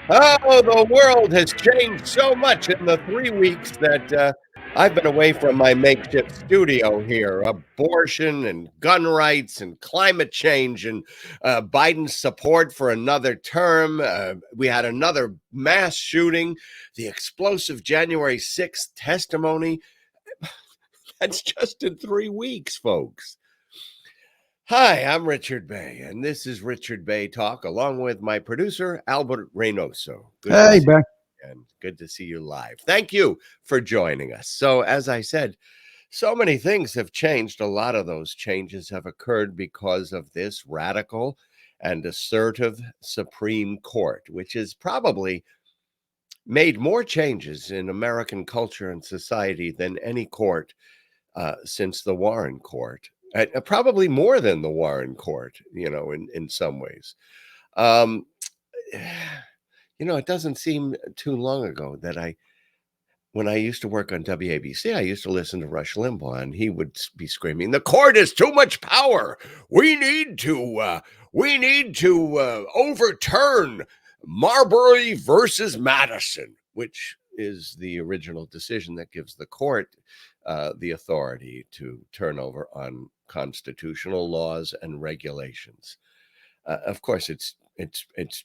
Oh, the world has changed so much in the 3 weeks that I've been away from my makeshift studio here. Abortion and gun rights and climate change and Biden's support for another term. We had another mass shooting, the explosive January 6th testimony. That's just in 3 weeks, folks. Hi, I'm Richard Bey, and this is Richard Bey Talk, along with my producer, Albert Reinoso. Hey, Ben. And good to see you live. Thank you for joining us. So, as I said, so many things have changed. A lot of those changes have occurred because of this radical and assertive Supreme Court, which has probably made more changes in American culture and society than any court since the Warren Court. Probably more than the Warren Court, in some ways. It doesn't seem too long ago that when I used to work on WABC, I used to listen to Rush Limbaugh, and he would be screaming, "The court is too much power. We need to overturn Marbury versus Madison," which is the original decision that gives the court the authority to turn over on constitutional laws and regulations. Of course, it's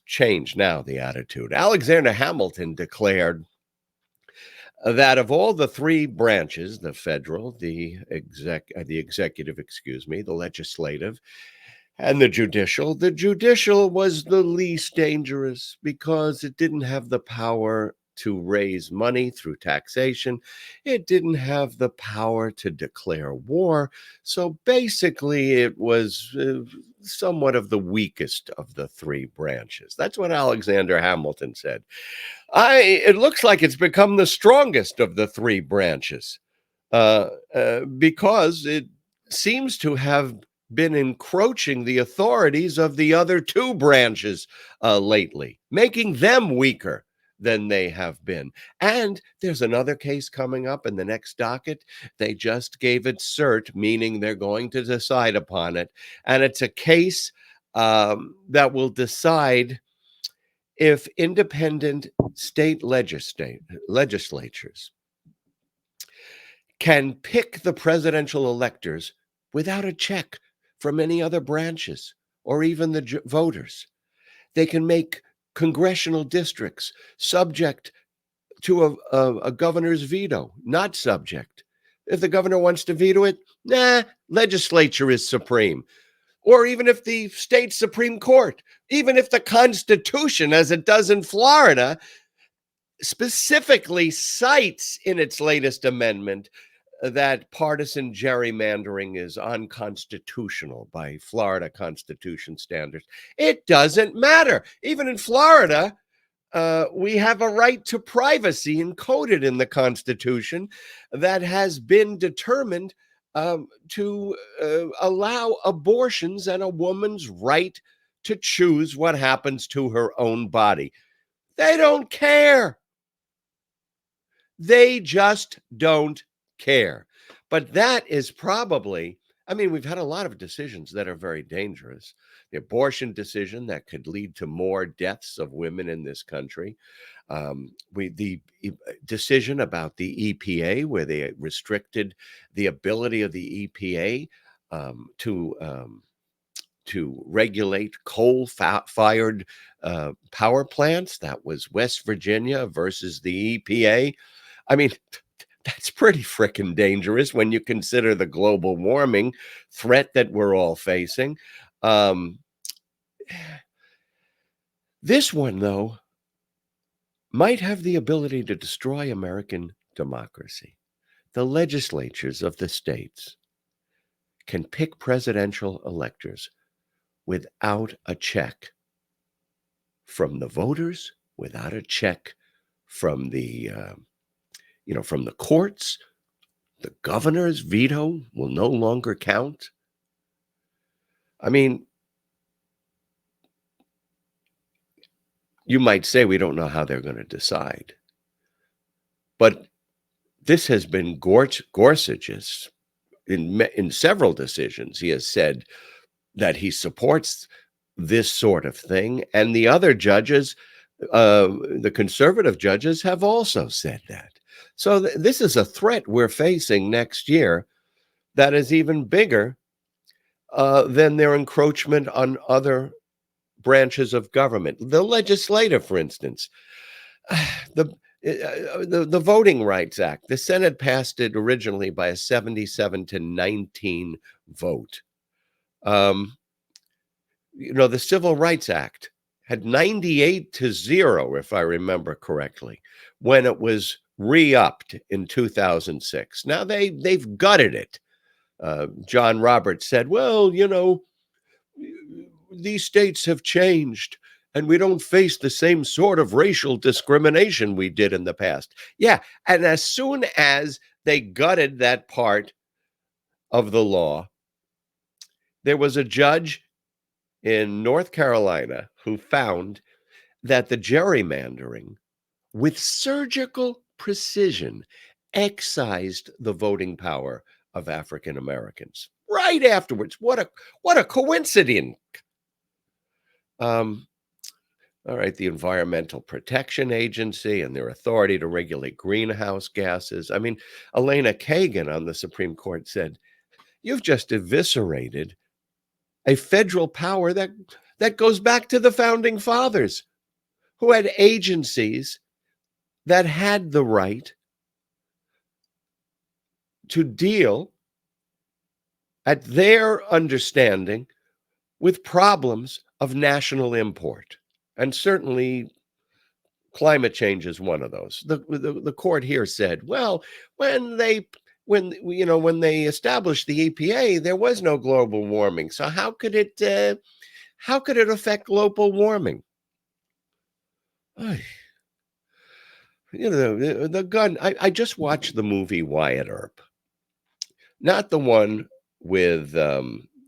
changed now, the attitude. Alexander Hamilton declared that of all the three branches, the federal, the executive, the legislative, and the judicial was the least dangerous because it didn't have the power to raise money through taxation. It didn't have the power to declare war. So basically, it was somewhat of the weakest of the three branches. That's what Alexander Hamilton said. It looks like it's become the strongest of the three branches because it seems to have been encroaching the authorities of the other two branches lately, making them weaker than they have been. And there's another case coming up in the next docket. They just gave it cert, meaning they're going to decide upon it. And it's a case that will decide if independent state legislatures can pick the presidential electors without a check from any other branches or even the voters. They can make congressional districts subject to a governor's veto, not subject. If the governor wants to veto it, legislature is supreme. Or even if the state Supreme Court, even if the Constitution, as it does in Florida, specifically cites in its latest amendment that partisan gerrymandering is unconstitutional by Florida Constitution standards. It doesn't matter. Even in Florida, we have a right to privacy encoded in the Constitution that has been determined to allow abortions and a woman's right to choose what happens to her own body. They don't care. They just don't care. But that is probably, we've had a lot of decisions that are very dangerous. The abortion decision that could lead to more deaths of women in this country. The decision about the EPA, where they restricted the ability of the EPA to regulate coal-fired power plants. That was West Virginia versus the EPA. That's pretty freaking dangerous when you consider the global warming threat that we're all facing. This one, though, might have the ability to destroy American democracy. The legislatures of the states can pick presidential electors without a check from the voters, without a check from the from the courts. The governor's veto will no longer count. You might say we don't know how they're going to decide. But this has been Gorsuch's in several decisions. He has said that he supports this sort of thing. And the other judges The conservative judges have also said that. So this is a threat we're facing next year that is even bigger than their encroachment on other branches of government. The legislative, for instance, the the Voting Rights Act. The Senate passed it originally by a 77-19 vote. The Civil Rights Act had 98-0, if I remember correctly, when it was re-upped in 2006. Now they've gutted it. John Roberts said, well, these states have changed and we don't face the same sort of racial discrimination we did in the past. Yeah, and as soon as they gutted that part of the law, there was a judge in North Carolina who found that the gerrymandering, with surgical precision, excised the voting power of African Americans right afterwards. What a coincidence. All right, the Environmental Protection Agency and their authority to regulate greenhouse gases. I mean, Elena Kagan on the Supreme Court said, you've just eviscerated a federal power that goes back to the founding fathers, who had agencies that had the right to deal at their understanding with problems of national import. And certainly climate change is one of those. The court here said, well, when they established the EPA, there was no global warming. So how could it affect global warming? The gun. I just watched the movie Wyatt Earp, not the one with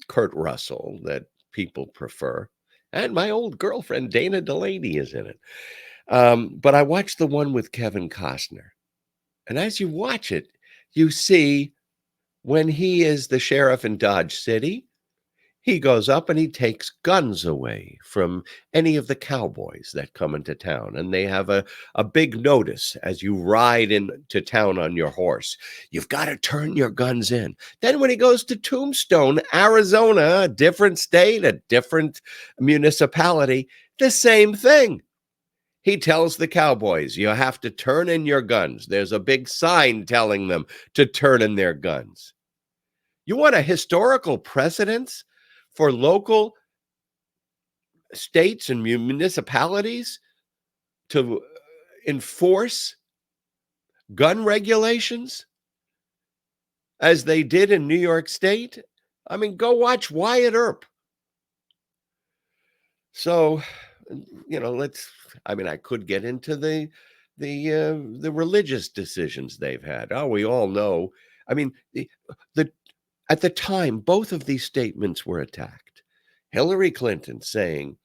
Kurt Russell that people prefer. And my old girlfriend, Dana Delaney, is in it. But I watched the one with Kevin Costner. And as you watch it, you see when he is the sheriff in Dodge City, he goes up and he takes guns away from any of the cowboys that come into town. And they have a big notice as you ride into town on your horse. You've got to turn your guns in. Then when he goes to Tombstone, Arizona, a different state, a different municipality, the same thing. He tells the cowboys, you have to turn in your guns. There's a big sign telling them to turn in their guns. You want a historical precedence for local states and municipalities to enforce gun regulations as they did in New York State? I mean, go watch Wyatt Earp. So, I could get into the religious decisions they've had. Oh, we all know. I mean, at the time, both of these statements were attacked. Hillary Clinton saying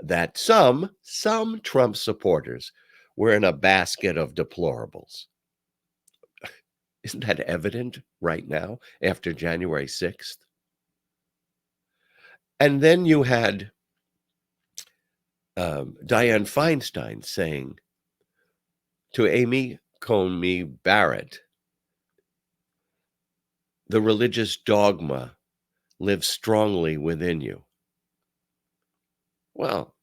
that some Trump supporters were in a basket of deplorables. Isn't that evident right now after January 6th? And then you had Dianne Feinstein saying to Amy Coney Barrett, the religious dogma lives strongly within you. Well,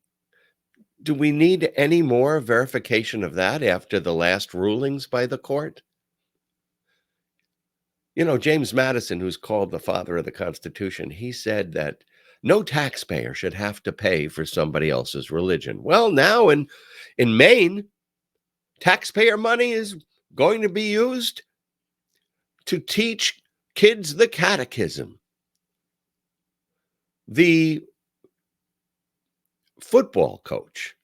do we need any more verification of that after the last rulings by the court? James Madison, who's called the father of the Constitution, he said that no taxpayer should have to pay for somebody else's religion. Well, now in Maine, taxpayer money is going to be used to teach kids the catechism. The football coach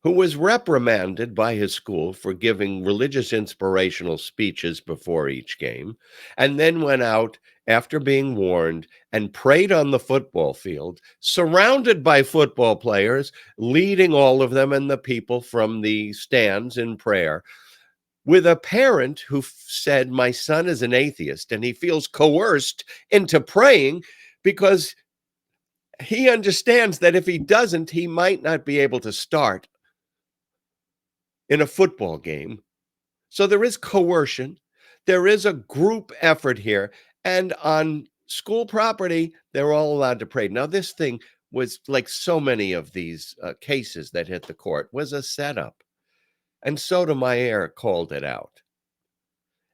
who was reprimanded by his school for giving religious inspirational speeches before each game, and then went out after being warned and prayed on the football field, surrounded by football players, leading all of them and the people from the stands in prayer, with a parent who said, my son is an atheist and he feels coerced into praying because he understands that if he doesn't, he might not be able to start in a football game. So there is coercion. There is a group effort here. And on school property, they're all allowed to pray. Now, this thing was like so many of these cases that hit the court was a setup. And Sotomayor called it out.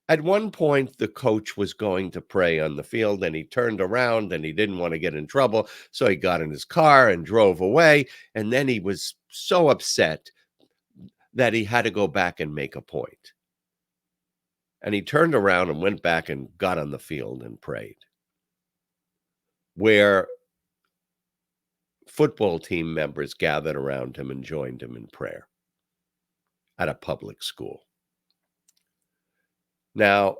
At one point, the coach was going to pray on the field, and he turned around and he didn't want to get in trouble. So he got in his car and drove away. And then he was so upset that he had to go back and make a point. And he turned around and went back and got on the field and prayed, where football team members gathered around him and joined him in prayer at a public school. Now,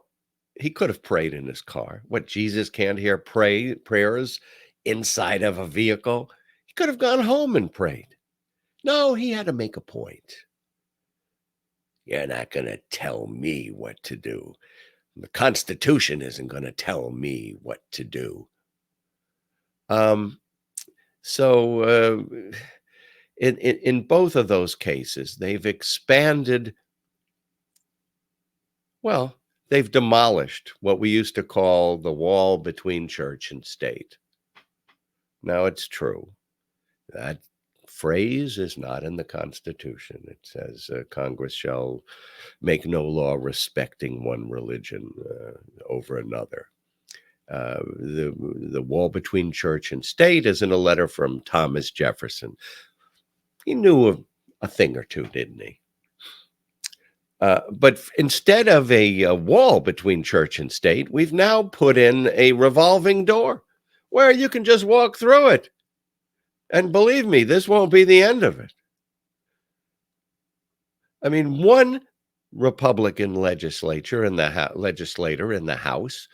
he could have prayed in his car. What, Jesus can't hear prayers inside of a vehicle? He could have gone home and prayed. No, he had to make a point. You're not going to tell me what to do. The Constitution isn't going to tell me what to do. So in both of those cases, they've expanded. Well, they've demolished what we used to call the wall between church and state. Now, it's true. That phrase is not in the Constitution. It says Congress shall make no law respecting one religion over another. The wall between church and state is in a letter from Thomas Jefferson. He knew a thing or two, didn't he? But instead of a wall between church and state, we've now put in a revolving door where you can just walk through it. And believe me, this won't be the end of it. I mean, one Republican legislator in the House,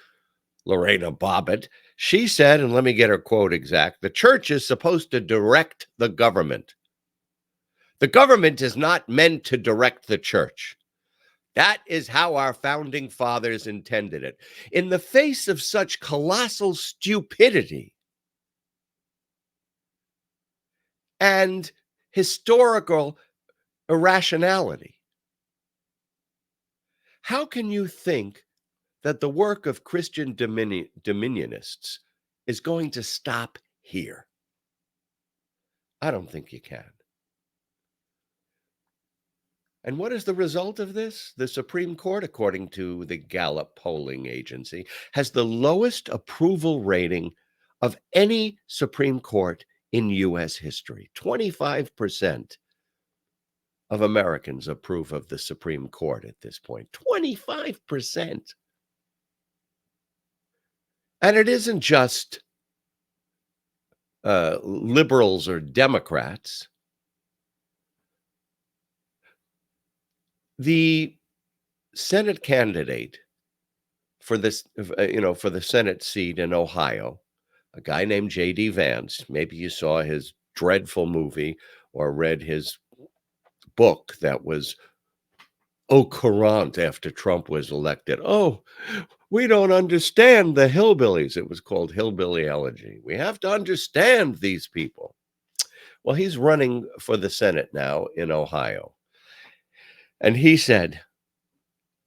Lorena Bobbitt, she said, and let me get her quote exact, the church is supposed to direct the government. The government is not meant to direct the church. That is how our founding fathers intended it. In the face of such colossal stupidity and historical irrationality, how can you think that the work of Christian dominionists is going to stop here? I don't think you can. And what is the result of this? The Supreme Court, according to the Gallup polling agency, has the lowest approval rating of any Supreme Court in U.S. history. 25% of Americans approve of the Supreme Court at this point. 25%. And it isn't just liberals or Democrats. The Senate candidate for this, for the Senate seat in Ohio, a guy named J.D. Vance, maybe you saw his dreadful movie or read his book that was au courant after Trump was elected. Oh, we don't understand the hillbillies. It was called Hillbilly Elegy. We have to understand these people. Well, he's running for the Senate now in Ohio. And he said,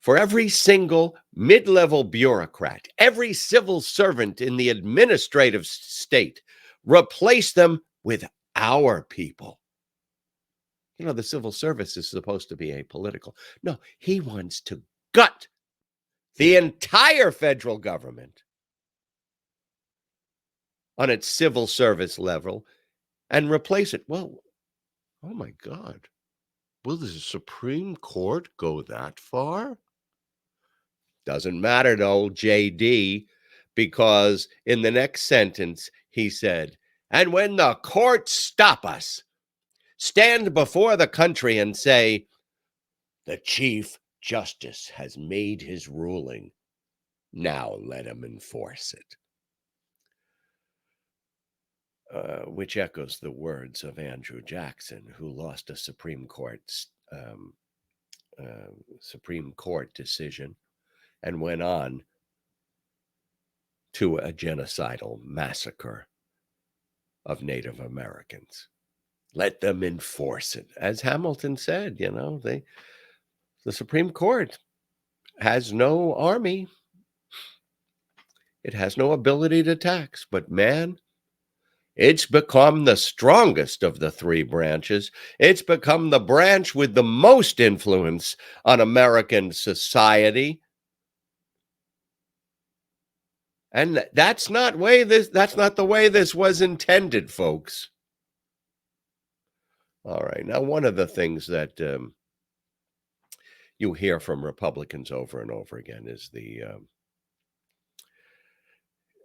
for every single mid-level bureaucrat, every civil servant in the administrative state, replace them with our people. You know, the civil service is supposed to be apolitical. No, he wants to gut the entire federal government on its civil service level and replace it. Well, oh my God. Will the Supreme Court go that far? Doesn't matter to old JD, because in the next sentence, he said, and when the courts stop us, stand before the country and say, the Chief Justice has made his ruling. Now let him enforce it. Which echoes the words of Andrew Jackson, who lost a Supreme Court decision and went on to a genocidal massacre of Native Americans. Let them enforce it. As Hamilton said, the Supreme Court has no army. It has no ability to tax, but man, it's become the strongest of the three branches. It's become the branch with the most influence on American society. And that's not the way this was intended, folks. All right. Now, one of the things that you hear from Republicans over and over again is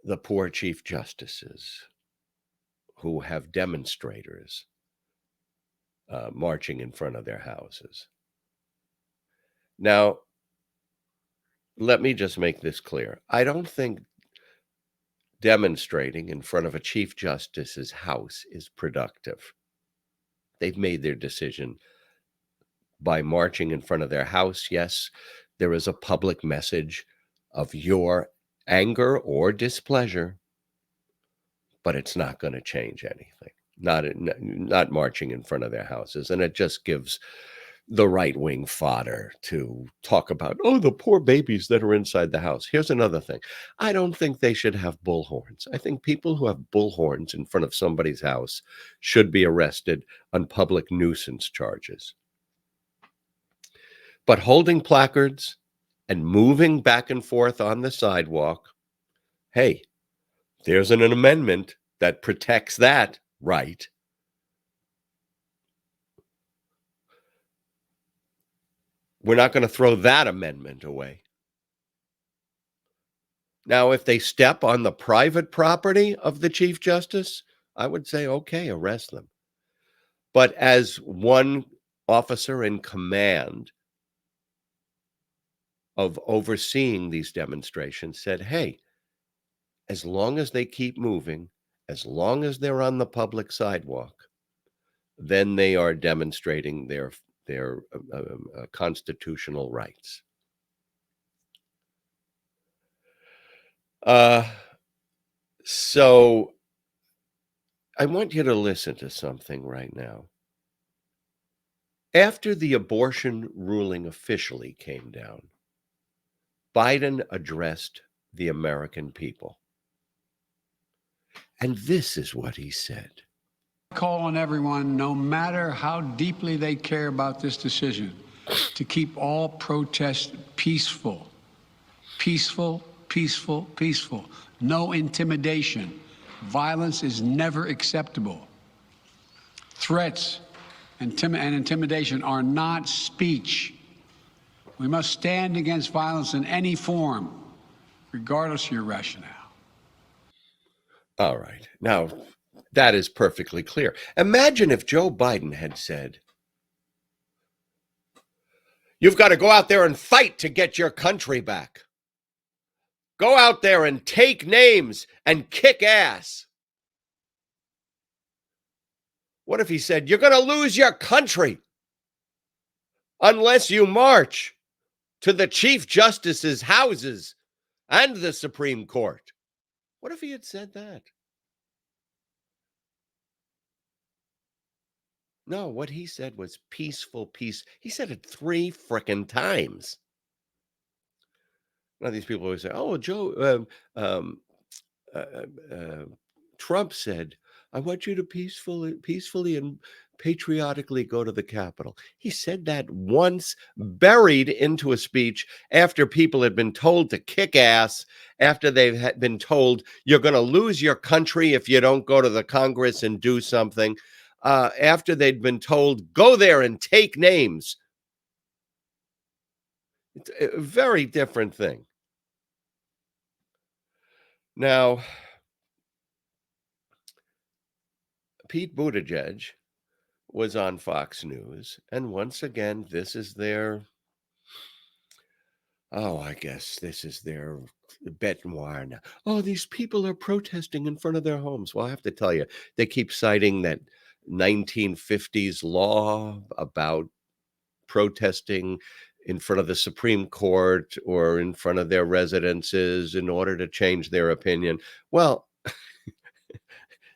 the poor chief justices who have demonstrators marching in front of their houses. Now, let me just make this clear. I don't think demonstrating in front of a chief justice's house is productive. They've made their decision by marching in front of their house. Yes, there is a public message of your anger or displeasure, but it's not going to change anything. Not marching in front of their houses. And it just gives the right-wing fodder to talk about, the poor babies that are inside the house. Here's another thing. I don't think they should have bullhorns. I think people who have bullhorns in front of somebody's house should be arrested on public nuisance charges. But holding placards and moving back and forth on the sidewalk, hey, there's an amendment that protects that right. We're not going to throw that amendment away. Now, if they step on the private property of the Chief Justice, I would say, okay, arrest them. But as one officer in command of overseeing these demonstrations said, hey, as long as they keep moving, as long as they're on the public sidewalk, then they are demonstrating their constitutional rights. So I want you to listen to something right now. After the abortion ruling officially came down, Biden addressed the American people. And this is what he said. I call on everyone, no matter how deeply they care about this decision, to keep all protests peaceful. Peaceful, peaceful, peaceful. No intimidation. Violence is never acceptable. Threats and intimidation are not speech. We must stand against violence in any form, regardless of your rationale. All right. Now, that is perfectly clear. Imagine if Joe Biden had said, you've got to go out there and fight to get your country back. Go out there and take names and kick ass. What if he said, you're going to lose your country unless you march to the Chief Justice's houses and the Supreme Court? What if he had said that? No, what he said was peaceful peace. He said it 3 frickin' times. Now, these people always say, Joe, Trump said, I want you to peacefully and patriotically go to the Capitol. He said that once, buried into a speech after people had been told to kick ass, after they've been told you're going to lose your country if you don't go to the Congress and do something, after they'd been told, go there and take names. It's a very different thing. Now, Pete Buttigieg was on Fox News, and once again, this is their, I guess this is their bête noire now. These people are protesting in front of their homes. Well, I have to tell you, they keep citing that 1950s law about protesting in front of the Supreme Court or in front of their residences in order to change their opinion. Well,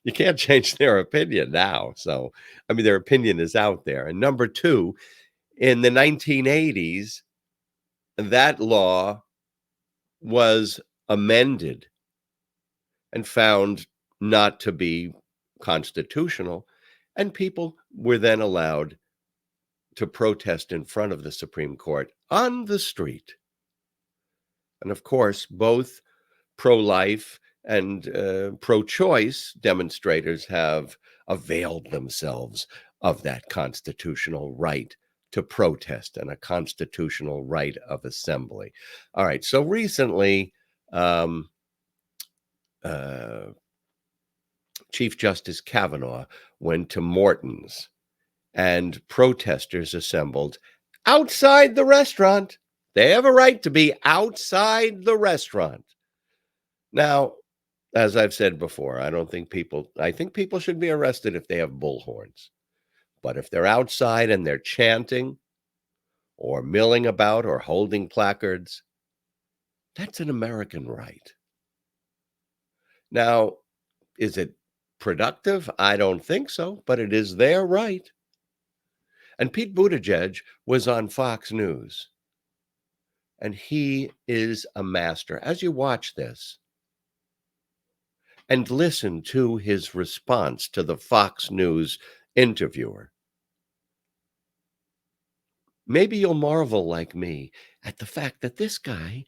You can't change their opinion now. So, I mean, their opinion is out there. And number two, in the 1980s, that law was amended and found not to be constitutional. And people were then allowed to protest in front of the Supreme Court on the street. And of course, both pro-life and pro-choice demonstrators have availed themselves of that constitutional right to protest and a constitutional right of assembly. All right, so recently, Chief Justice Kavanaugh went to Morton's, and protesters assembled outside the restaurant. They have a right to be outside the restaurant. Now, as I've said before, I think people should be arrested if they have bullhorns. But if they're outside and they're chanting or milling about or holding placards, that's an American right. Now, is it productive? I don't think so, but it is their right. And Pete Buttigieg was on Fox News, and he is a master. As you watch this and listen to his response to the Fox News interviewer, maybe you'll marvel like me at the fact that this guy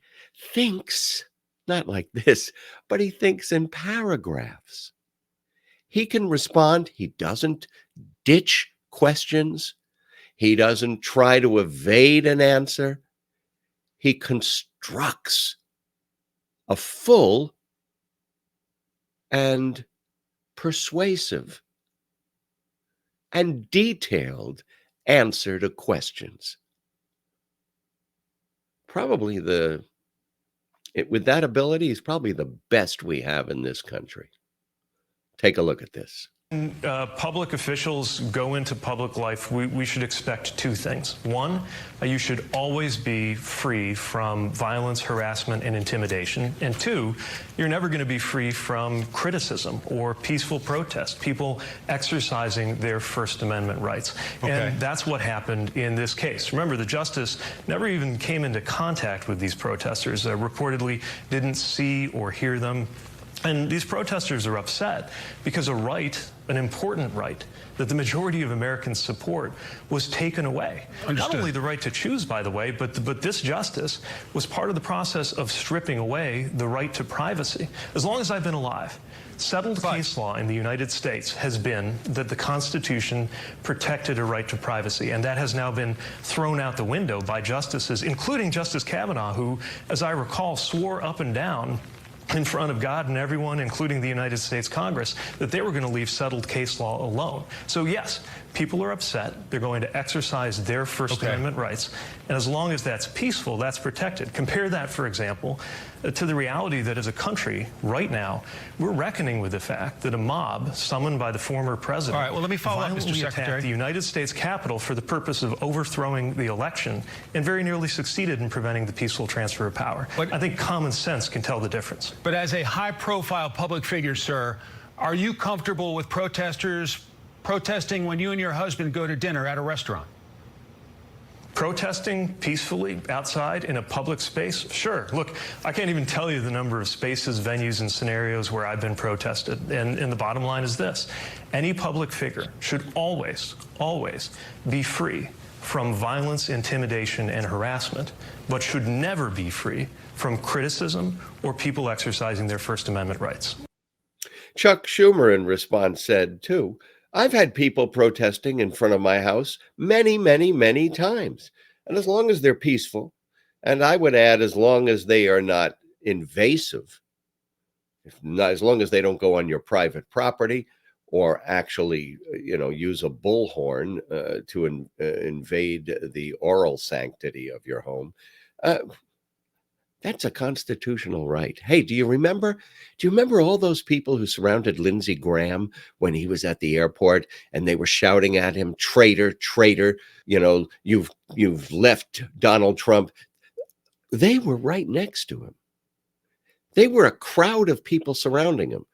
thinks, not like this, but he thinks in paragraphs. He can respond. He doesn't ditch questions. He doesn't try to evade an answer. He constructs a full and persuasive and detailed answer to questions. Probably with that ability, he's probably the best we have in this country. Take a look at this. Public officials go into public life, we should expect two things. One, you should always be free from violence, harassment, and intimidation. And two, you're never going to be free from criticism or peaceful protest, people exercising their First Amendment rights. Okay. And that's what happened in this case. Remember, the justice never even came into contact with these protesters, reportedly didn't see or hear them. And these protesters are upset because a right, an important right, that the majority of Americans support was taken away. Understood. Not only the right to choose, by the way, but this justice was part of the process of stripping away the right to privacy. As long as I've been alive, settled case law in the United States has been that the Constitution protected a right to privacy, and that has now been thrown out the window by justices, including Justice Kavanaugh, who, as I recall, swore up and down in front of God and everyone, including the United States Congress, that they were going to leave settled case law alone. So yes, people are upset. They're going to exercise their First Amendment rights. And as long as that's peaceful, that's protected. Compare that, for example, to the reality that as a country, right now, we're reckoning with the fact that a mob summoned by the former president let me follow up, Mr. Secretary. attacked the United States Capitol for the purpose of overthrowing the election and very nearly succeeded in preventing the peaceful transfer of power. But I think common sense can tell the difference. But as a high-profile public figure, sir, are you comfortable with protesters protesting when you and your husband go to dinner at a restaurant? Protesting peacefully outside in a public space? Sure. Look, I can't even tell you the number of spaces, venues, and scenarios where I've been protested. And the bottom line is this. Any public figure should always, always be free from violence, intimidation, and harassment, but should never be free from criticism or people exercising their First Amendment rights. Chuck Schumer, in response, said, too, I've had people protesting in front of my house many, many, many times. And as long as they're peaceful, and I would add, as long as they are not invasive, as long as they don't go on your private property or actually, use a bullhorn to invade the oral sanctity of your home, that's a constitutional right. Hey, do you remember all those people who surrounded Lindsey Graham when he was at the airport and they were shouting at him, traitor, traitor, you've left Donald Trump. They were right next to him. They were a crowd of people surrounding him.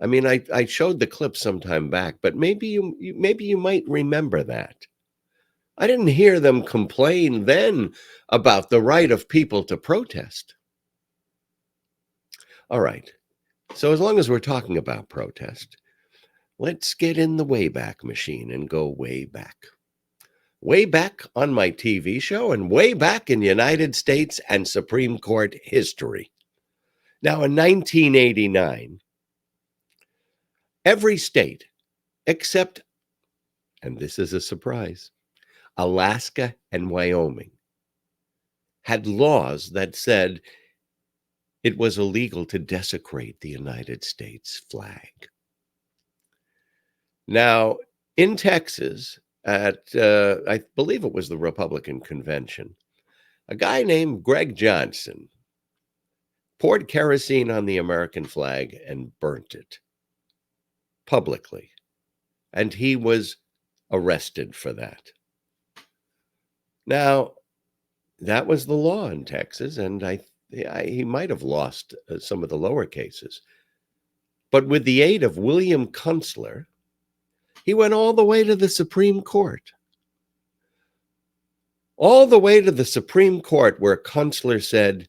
I mean, I showed the clip some time back, but maybe you might remember that. I didn't hear them complain then about the right of people to protest. All right. So as long as we're talking about protest, let's get in the Wayback Machine and go way back. Way back on my TV show and way back in United States and Supreme Court history. Now, in 1989, every state except, and this is a surprise, Alaska and Wyoming had laws that said it was illegal to desecrate the United States flag. Now, in Texas, at I believe it was the Republican convention, a guy named Greg Johnson poured kerosene on the American flag and burnt it publicly. And he was arrested for that. Now, that was the law in Texas, and he might have lost some of the lower cases. But with the aid of William Kunstler, he went all the way to the Supreme Court. All the way to the Supreme Court, where Kunstler said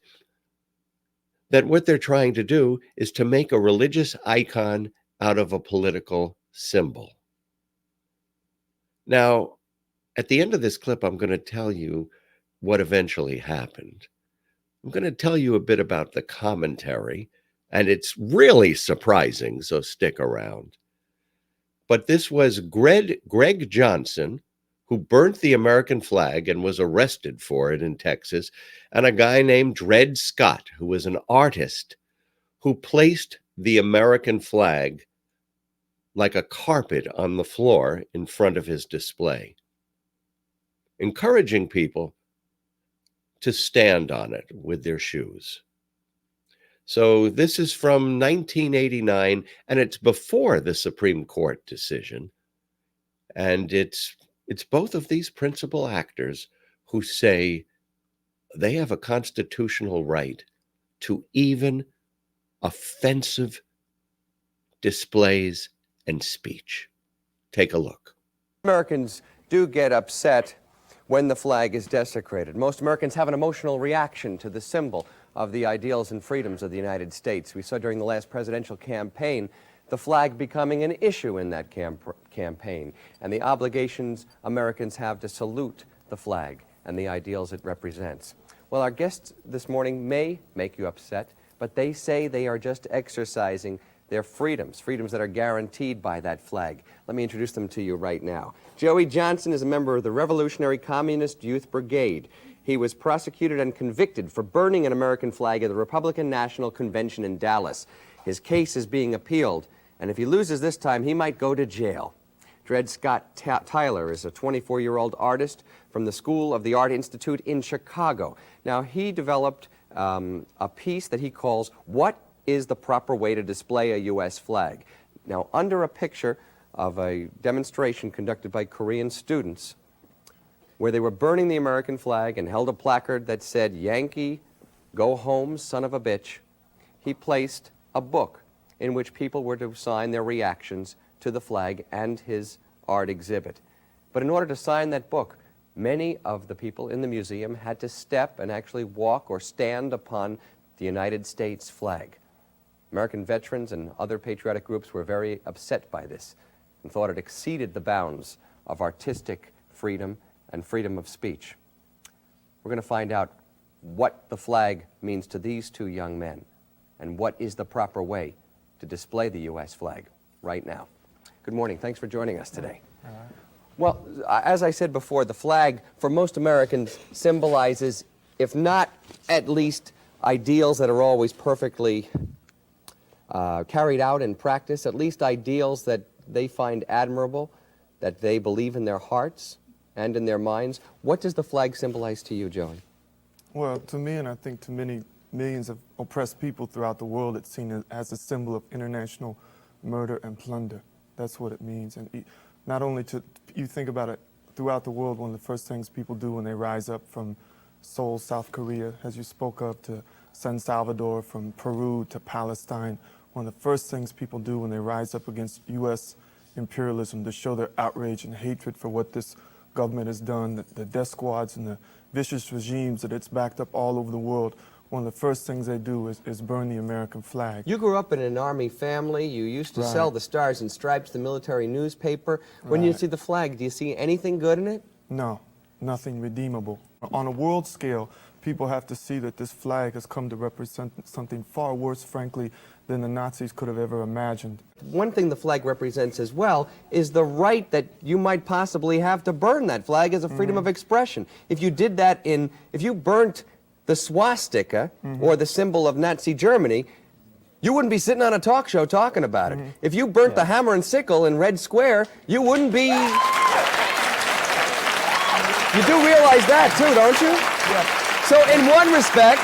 that what they're trying to do is to make a religious icon out of a political symbol. Now, at the end of this clip, I'm going to tell you what eventually happened. I'm going to tell you a bit about the commentary, and it's really surprising, so stick around. But this was Greg Johnson, who burnt the American flag and was arrested for it in Texas, and a guy named Dred Scott, who was an artist who placed the American flag like a carpet on the floor in front of his display, encouraging people to stand on it with their shoes. So this is from 1989, and it's before the Supreme Court decision. And it's both of these principal actors who say they have a constitutional right to even offensive displays and speech. Take a look. Americans do get upset when the flag is desecrated. Most Americans have an emotional reaction to the symbol of the ideals and freedoms of the United States. We saw during the last presidential campaign the flag becoming an issue in that campaign, and the obligations Americans have to salute the flag and the ideals it represents. Well, our guests this morning may make you upset, but they say they are just exercising their freedoms that are guaranteed by that flag. Let me introduce them to you right now. Joey Johnson is a member of the Revolutionary Communist Youth Brigade. He was prosecuted and convicted for burning an American flag at the Republican National Convention in Dallas. His case is being appealed, and if he loses this time, he might go to jail. Dred Scott Tyler is a 24-year-old artist from the School of the Art Institute in Chicago. Now, he developed a piece that he calls, "What is the Proper Way to Display a U.S. Flag?" Now, under a picture of a demonstration conducted by Korean students where they were burning the American flag and held a placard that said, "Yankee, go home, son of a bitch," he placed a book in which people were to sign their reactions to the flag and his art exhibit. But in order to sign that book, many of the people in the museum had to step and actually walk or stand upon the United States flag. American veterans and other patriotic groups were very upset by this and thought it exceeded the bounds of artistic freedom and freedom of speech. We're going to find out what the flag means to these two young men and what is the proper way to display the U.S. flag right now. Good morning. Thanks for joining us today. Well, as I said before, the flag for most Americans symbolizes, if not at least ideals that are always perfectly carried out in practice, at least ideals that they find admirable, that they believe in their hearts and in their minds. What does the flag symbolize to you, Joey? Well, to me, and I think to many millions of oppressed people throughout the world, it's seen as a symbol of international murder and plunder. That's what it means. And not only you think about it throughout the world, one of the first things people do when they rise up from Seoul, South Korea, as you spoke of, to San Salvador, from Peru to Palestine, one of the first things people do when they rise up against U.S. imperialism to show their outrage and hatred for what this government has done, the death squads and the vicious regimes that it's backed up all over the world, one of the first things they do is burn the American flag. You grew up in an Army family. You used to Right. sell the Stars and Stripes, the military newspaper. When you Right. see the flag, do you see anything good in it? No, nothing redeemable. On a world scale, people have to see that this flag has come to represent something far worse, frankly, than the Nazis could have ever imagined. One thing the flag represents as well is the right that you might possibly have to burn that flag as a freedom of expression. If you did that if you burnt the swastika or the symbol of Nazi Germany, you wouldn't be sitting on a talk show talking about it. If you burnt the hammer and sickle in Red Square, you wouldn't be... You do realize that too, don't you? Yeah. So in one respect,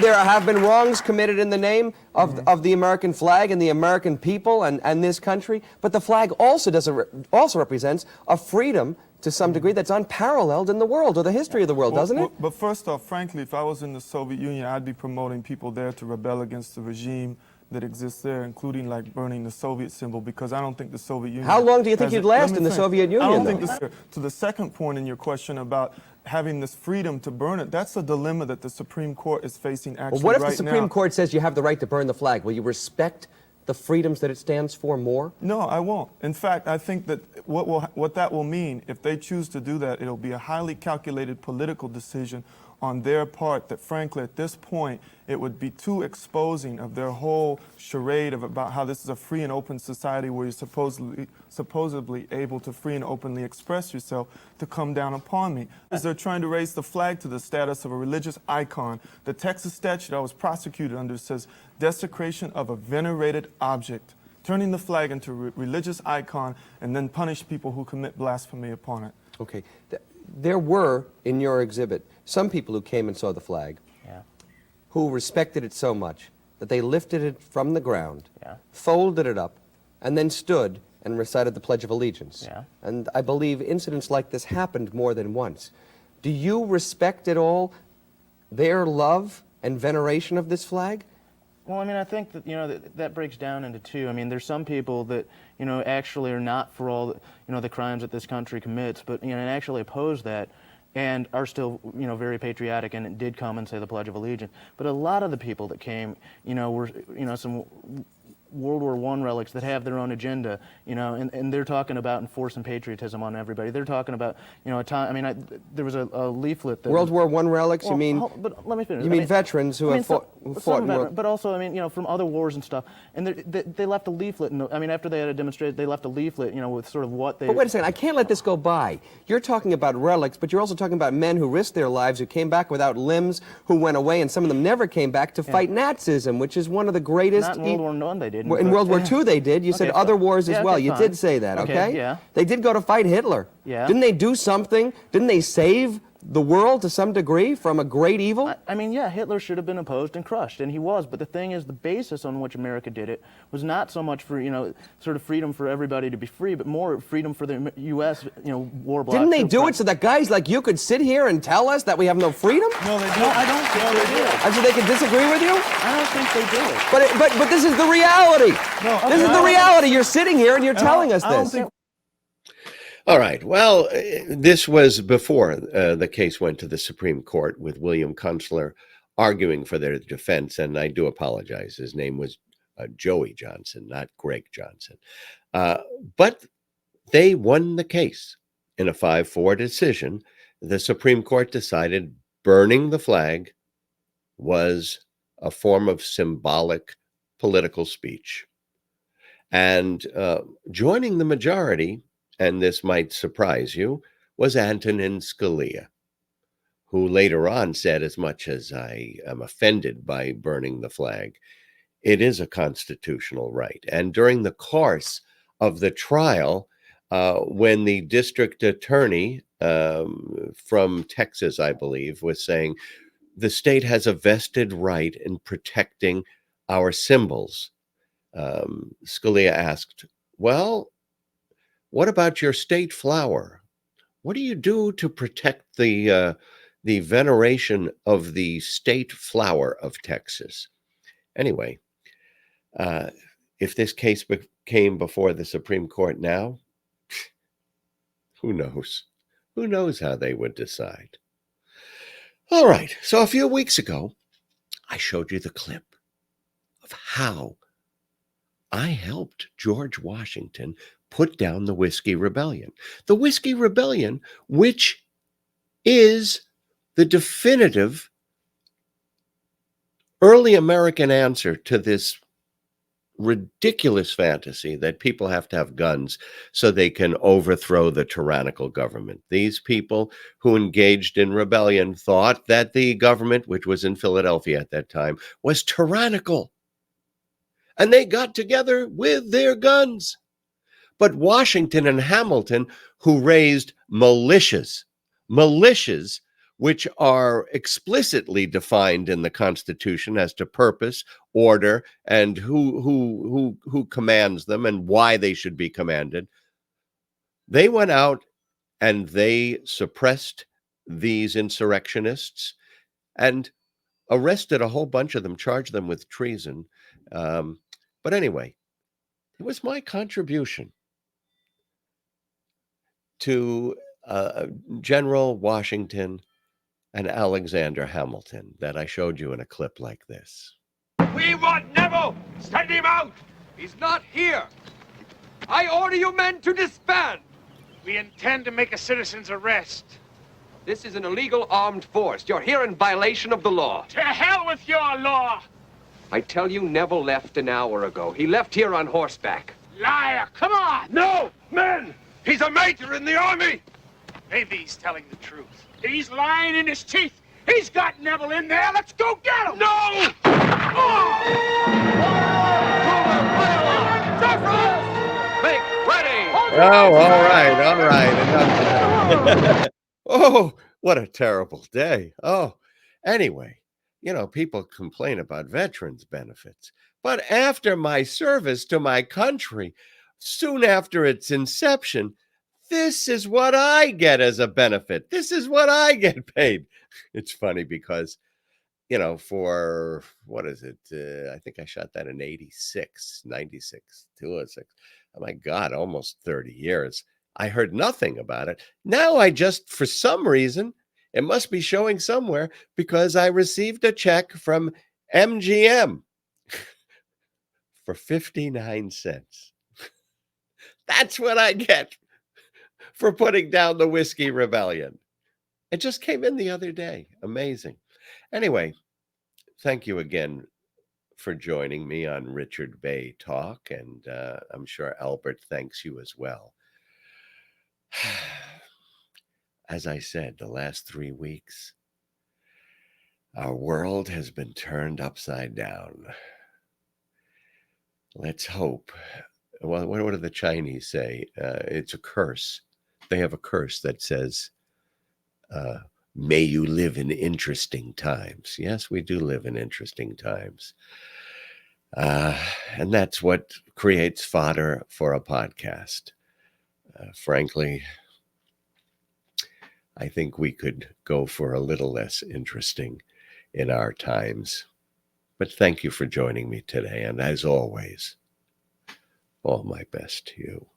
there have been wrongs committed in the name of the American flag and the American people and this country, but the flag also represents a freedom to some degree that's unparalleled in the world or the history of the world, doesn't it? But first off, frankly, if I was in the Soviet Union, I'd be promoting people there to rebel against the regime that exists there, including like burning the Soviet symbol, because I don't think the Soviet Union... How long do you think has you'd a- last let me in the finish. Soviet Union, I don't though? think to the second point in your question about having this freedom to burn it, that's a dilemma that the Supreme Court is facing actually Well, what if right the Supreme now. Court says you have the right to burn the flag? Will you respect the freedoms that it stands for more? No, I won't. In fact, I think that what that will mean, if they choose to do that, it'll be a highly calculated political decision on their part that, frankly, at this point, it would be too exposing of their whole charade about how this is a free and open society where you're supposedly able to free and openly express yourself to come down upon me. As they're trying to raise the flag to the status of a religious icon, the Texas statute I was prosecuted under says desecration of a venerated object, turning the flag into a religious icon and then punish people who commit blasphemy upon it. Okay. There were, in your exhibit, some people who came and saw the flag who respected it so much that they lifted it from the ground, folded it up, and then stood and recited the Pledge of Allegiance. And I believe incidents like this happened more than once. Do you respect at all their love and veneration of this flag? Well, I mean, I think that, that breaks down into two. I mean, there's some people that, actually are not for all, the crimes that this country commits, but, and actually oppose that and are still, very patriotic and did come and say the Pledge of Allegiance. But a lot of the people that came, were, some World War I relics that have their own agenda, and they're talking about enforcing patriotism on everybody. They're talking about, a time. I mean, there was a leaflet that World War I relics. well, You mean? But let me finish. You mean veterans who have fought some in war? but also, from other wars and stuff. And they left a leaflet. After they had a demonstration, they left a leaflet, with sort of what they. But wait a second, I can't let this go by. You're talking about relics, but you're also talking about men who risked their lives, who came back without limbs, who went away, and some of them never came back to fight Nazism, which is one of the greatest. Not in World War I, they didn't. In World War II, they did. You said Okay, other fine. wars as Yeah, well. okay, You fine. did say that, okay? Yeah. They did go to fight Hitler. Yeah. Didn't they do something? Didn't they save the world to some degree from a great evil? Hitler should have been opposed and crushed, and he was. But the thing is, the basis on which America did it was not so much for, sort of freedom for everybody to be free, but more freedom for the U.S., war bloc. Didn't they do it so that guys like you could sit here and tell us that we have no freedom? No, they No, don't. I don't think they did. And so they can disagree with you? I don't think they did. But this is the reality. No, This is the reality. You're sitting here and you're telling us I don't this. think All right. Well, this was before the case went to the Supreme Court with William Kunstler arguing for their defense. And I do apologize. His name was Joey Johnson, not Greg Johnson. But they won the case in a 5-4 decision. The Supreme Court decided burning the flag was a form of symbolic political speech. And joining the majority, and this might surprise you, was Antonin Scalia, who later on said, as much as I am offended by burning the flag, it is a constitutional right. And during the course of the trial, when the district attorney from Texas, I believe, was saying the state has a vested right in protecting our symbols, Scalia asked, well, what about your state flower? What do you do to protect the the veneration of the state flower of Texas. Anyway, if this case came before the Supreme Court now, who knows? Who knows how they would decide? All right. So a few weeks ago, I showed you the clip of how I helped George Washington put down the Whiskey Rebellion. The Whiskey Rebellion, which is the definitive early American answer to this ridiculous fantasy that people have to have guns so they can overthrow the tyrannical government. These people who engaged in rebellion thought that the government, which was in Philadelphia at that time, was tyrannical. And they got together with their guns. But Washington and Hamilton, who raised militias, which are explicitly defined in the Constitution as to purpose, order, and who commands them and why they should be commanded. They went out and they suppressed these insurrectionists and arrested a whole bunch of them, charged them with treason. But anyway, it was my contribution to General Washington and Alexander Hamilton that I showed you in a clip like this. We want Neville! Send him out! He's not here! I order you men to disband! We intend to make a citizen's arrest. This is an illegal armed force. You're here in violation of the law. To hell with your law! I tell you, Neville left an hour ago. He left here on horseback. Liar! Come on! No! Men! He's a major in the army! Maybe he's telling the truth. He's lying in his teeth. He's got Neville in there. Let's go get him! No! Make ready! Oh, all right. Enough. Oh, what a terrible day. Oh, anyway, people complain about veterans benefits. But after my service to my country, soon after its inception, this is what I get as a benefit. This is what I get paid. It's funny because, for, what is it? I think I shot that in 96, 96, 206. Oh my God, almost 30 years. I heard nothing about it. Now I just, for some reason, it must be showing somewhere because I received a check from MGM for 59 cents. That's what I get for putting down the Whiskey Rebellion. It just came in the other day. Amazing. Anyway, thank you again for joining me on Richard Bey Talk, and I'm sure Albert thanks you as well. As I said, the last 3 weeks, our world has been turned upside down. Let's hope. Well, what do the Chinese say? It's a curse. They have a curse that says, may you live in interesting times. Yes, we do live in interesting times. And that's what creates fodder for a podcast. Frankly, I think we could go for a little less interesting in our times. But thank you for joining me today. And as always, all my best to you.